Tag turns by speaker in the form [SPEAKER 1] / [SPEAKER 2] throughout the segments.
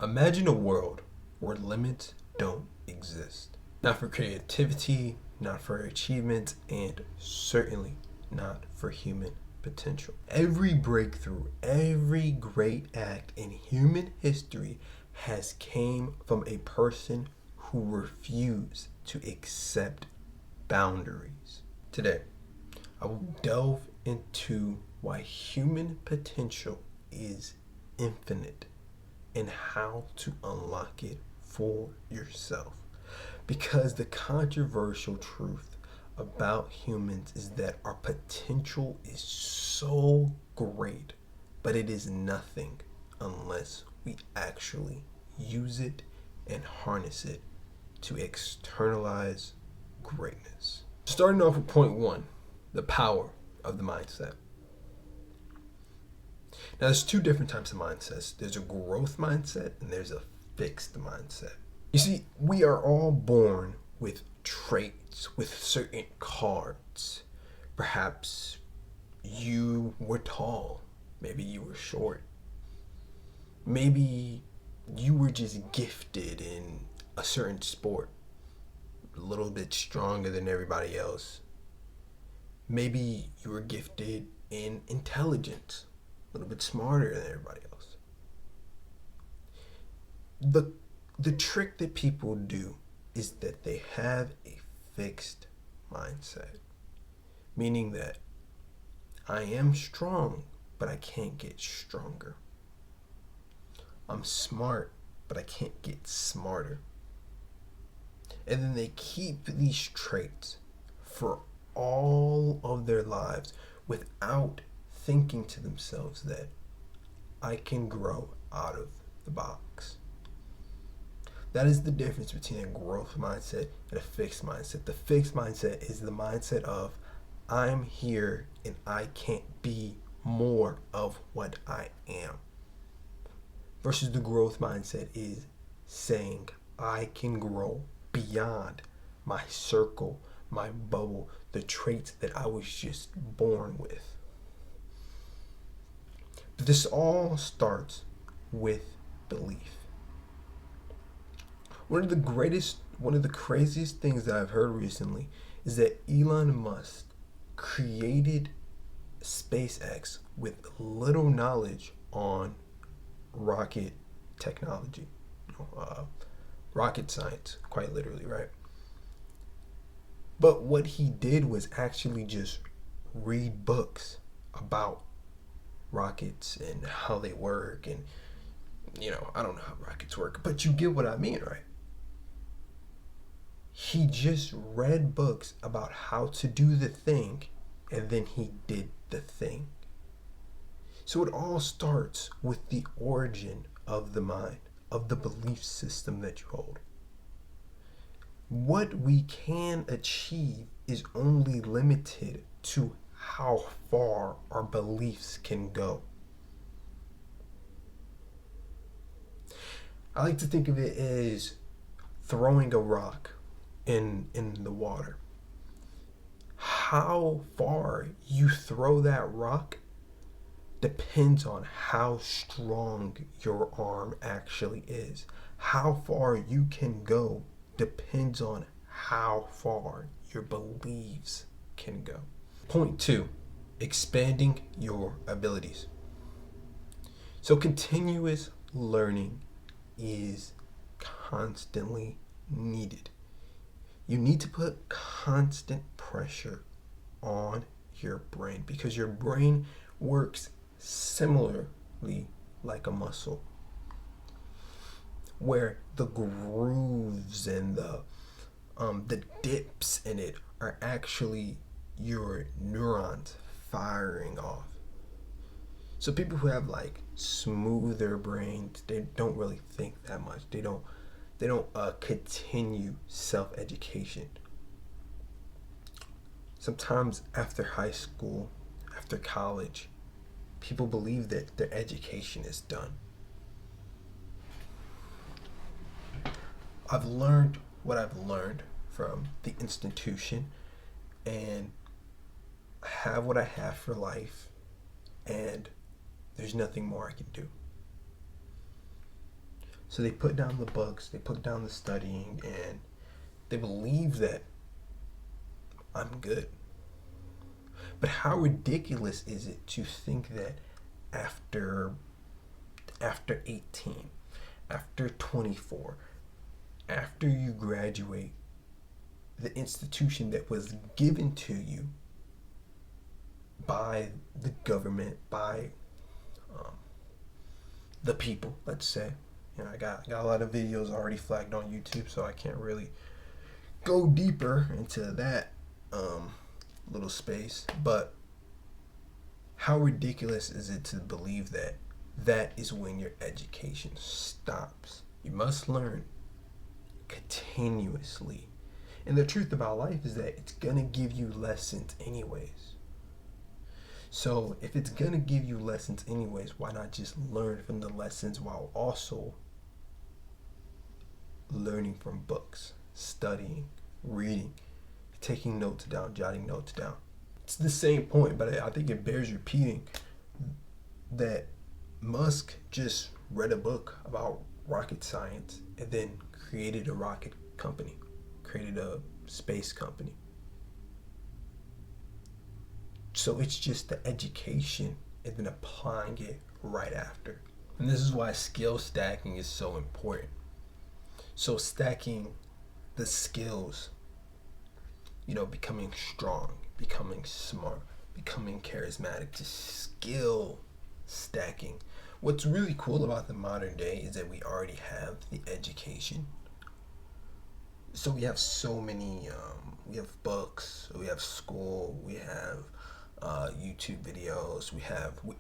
[SPEAKER 1] Imagine a world where limits don't exist. Not for creativity, not for achievement, and certainly not for human potential. Every breakthrough, every great act in human history has came from a person who refused to accept boundaries. Today, I will delve into why human potential is infinite and how to unlock it for yourself. Because the controversial truth about humans is that our potential is so great, but it is nothing unless we actually use it and harness it to externalize greatness. Starting off with point one, the power of the mindset. Now, there's two different types of mindsets. There's a growth mindset and there's a fixed mindset. You see, we are all born with traits, with certain cards. Perhaps you were tall. Maybe you were short. Maybe you were just gifted in a certain sport, a little bit stronger than everybody else. Maybe you were gifted in intelligence, a little bit smarter than everybody else. The trick that people do is that they have a fixed mindset, meaning that I am strong, but I can't get stronger. I'm smart, but I can't get smarter. And then they keep these traits for all of their lives without thinking to themselves that I can grow out of the box. That is the difference between a growth mindset and a fixed mindset. The fixed mindset is the mindset of I'm here and I can't be more of what I am. Versus the growth mindset is saying I can grow beyond my circle, my bubble, the traits that I was just born with. But this all starts with belief. One of the craziest things that I've heard recently is that Elon Musk created SpaceX with little knowledge on rocket technology, rocket science, quite literally, right? But what he did was actually just read books about rockets and how they work, and I don't know how rockets work, but you get what I mean, right? He just read books about how to do the thing, and then he did the thing. So it all starts with the origin of the mind, of the belief system that you hold. What we can achieve is only limited to how far our beliefs can go. I like to think of it as throwing a rock in the water. How far you throw that rock depends on how strong your arm actually is. How far you can go depends on how far your beliefs can go. Point two, expanding your abilities. So continuous learning is constantly needed. You need to put constant pressure on your brain because your brain works similarly like a muscle, where the grooves and the dips in it are actually your neurons firing off. So people who have like smoother brains, they don't really think that much. They don't continue self-education. Sometimes after high school, after college, people believe that their education is done. I've learned what I've learned from the institution, and I have what I have for life, and there's nothing more I can do. So they put down the books, they put down the studying, and they believe that I'm good. But how ridiculous is it to think that after 18, after 24, after you graduate, the institution that was given to you by the government, by the people, let's say. You know, I got a lot of videos already flagged on YouTube, so I can't really go deeper into that little space. But how ridiculous is it to believe that that is when your education stops? You must learn continuously. And the truth about life is that it's gonna give you lessons anyways. So if it's gonna give you lessons anyways, why not just learn from the lessons while also learning from books, studying, reading, taking notes down, jotting notes down? It's the same point, but I think it bears repeating that Musk just read a book about rocket science and then created a rocket company, created a space company. So it's just the education and then applying it right after. And this is why skill stacking is so important. So stacking the skills, becoming strong, becoming smart, becoming charismatic, just skill stacking. What's really cool about the modern day is that we already have the education. So we have so many, we have books, we have school, we have YouTube videos, we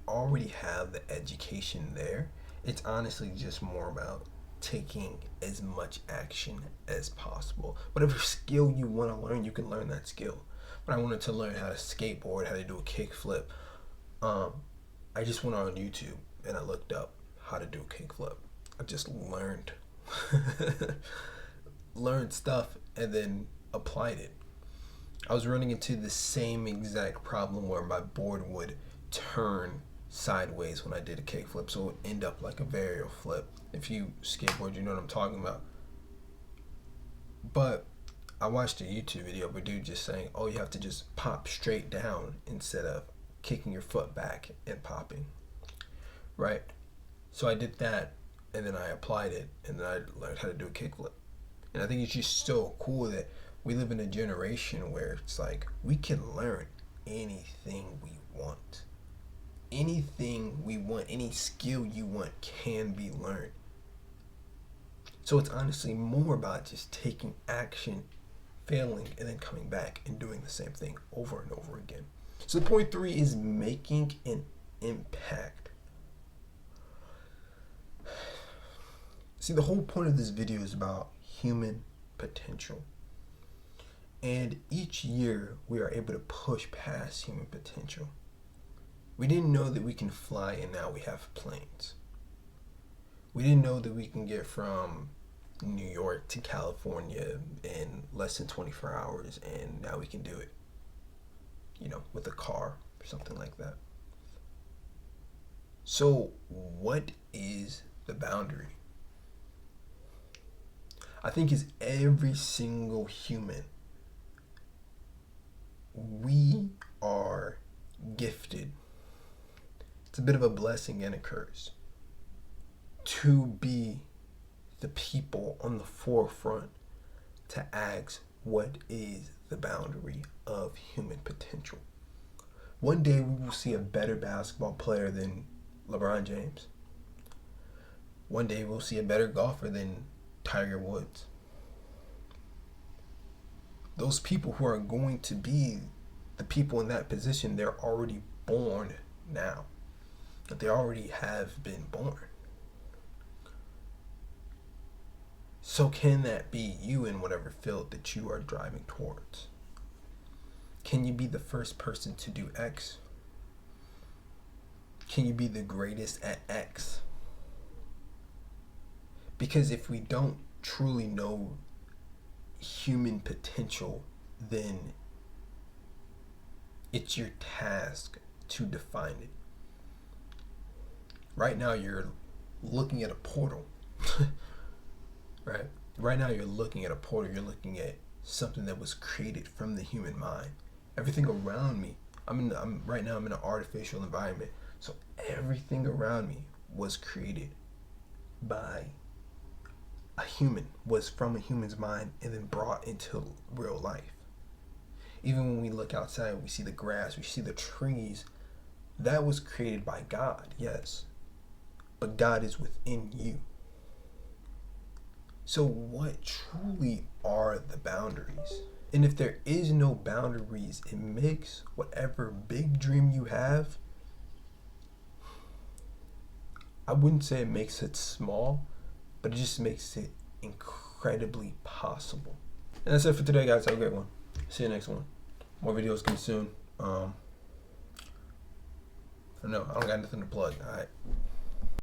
[SPEAKER 1] already have the education there. It's honestly just more about taking as much action as possible. Whatever skill you want to learn, you can learn that skill. When I wanted to learn how to skateboard, how to do a kickflip, I just went on YouTube and I looked up how to do a kickflip. I just learned stuff and then applied it. I was running into the same exact problem where my board would turn sideways when I did a kickflip, so it would end up like a varial flip. If you skateboard, you know what I'm talking about. But I watched a YouTube video of a dude just saying, oh, you have to just pop straight down instead of kicking your foot back and popping, right? So I did that, and then I applied it, and then I learned how to do a kickflip. And I think it's just so cool that we live in a generation where it's like we can learn anything we want. Anything we want, any skill you want can be learned. So it's honestly more about just taking action, failing, and then coming back and doing the same thing over and over again. So point 3 is making an impact. See, the whole point of this video is about human potential. And each year we are able to push past human potential. We didn't know that we can fly, and now we have planes. We didn't know that we can get from New York to California in less than 24 hours, and now we can do it, with a car or something like that. So what is the boundary? I think is every single human, we are gifted. It's a bit of a blessing and a curse to be the people on the forefront to ask what is the boundary of human potential. One day we will see a better basketball player than LeBron James. One day we'll see a better golfer than Tiger Woods. Those people who are going to be the people in that position, they're already born now. That they already have been born. So can that be you in whatever field that you are driving towards? Can you be the first person to do X? Can you be the greatest at X? Because if we don't truly know human potential, then it's your task to define it. Right now you're looking at a portal. Right? Right now you're looking at a portal, you're looking at something that was created from the human mind. Everything around me, right now I'm in an artificial environment. So everything around me was created by a human, was from a human's mind and then brought into real life. Even when we look outside, we see the grass, we see the trees. That was created by God, yes. But God is within you. So what truly are the boundaries? And if there is no boundaries, it makes whatever big dream you have, I wouldn't say it makes it small, but it just makes it incredibly possible. And that's it for today, guys. Have a great one. See you next one. More videos coming soon. I don't know. I don't got nothing to plug. All right.